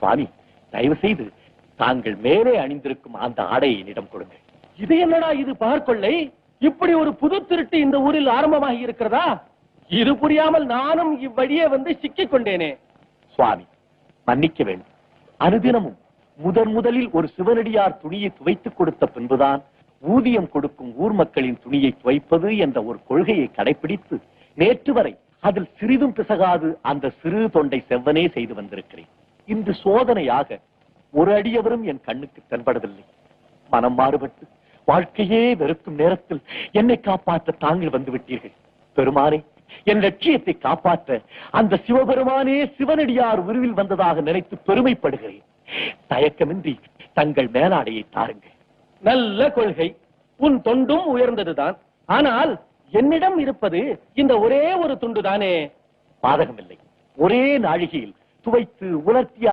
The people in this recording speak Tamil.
சுவாமி, தயவு செய்து தாங்கள் மேலே அணிந்திருக்கும் அந்த ஆடையை என்னிடம் கொடுங்க. இது என்னடா இது பார்க்கொள்ளை? இப்படி ஒரு புது திருட்டு இந்த ஊரில் ஆரம்பமாகி இருக்கிறதா? இது புரியாமல் நானும் இவ்வழியே வந்து சிக்கிக் கொண்டேனே. சுவாமி, மன்னிக்க வேண்டும். அனுதினமும் முதலில் ஒரு சிவனடியார் துணியை துவைத்துக் கொடுத்த பின்புதான் ஊதியம் கொடுக்கும் ஊர் மக்களின் துணியை துவைப்பது என்ற ஒரு கொள்கையை கடைபிடித்து நேற்று வரை அதில் சிறிதும் பிசகாது அந்த சிறு தொண்டை செவ்வனே செய்து வந்திருக்கிறேன். இன்று சோதனையாக ஒரு அடியவரும் என் கண்ணுக்கு தென்படவில்லை. மனம் மாறுபட்டு வாழ்க்கையே வெறுக்கும் நேரத்தில் என்னை காப்பாற்ற தாங்கள் வந்து விட்டீர்கள். பெருமானே, என் லட்சியத்தை காப்பாற்ற அந்த சிவபெருமானே சிவனடியார் உருவில் வந்ததாக நினைத்து பெருமைப்படுகிறேன். தயக்கமின்றி தங்கள் மேலாடையை தாருங்கள். நல்ல கொள்கை. உன் தொண்டும் உயர்ந்ததுதான். ஆனால் என்னிடம் இருப்பது இந்த ஒரே ஒரு துண்டுதானே. பாதகமில்லை. ஒரே நாழிகையில் துவைத்து உலர்த்திய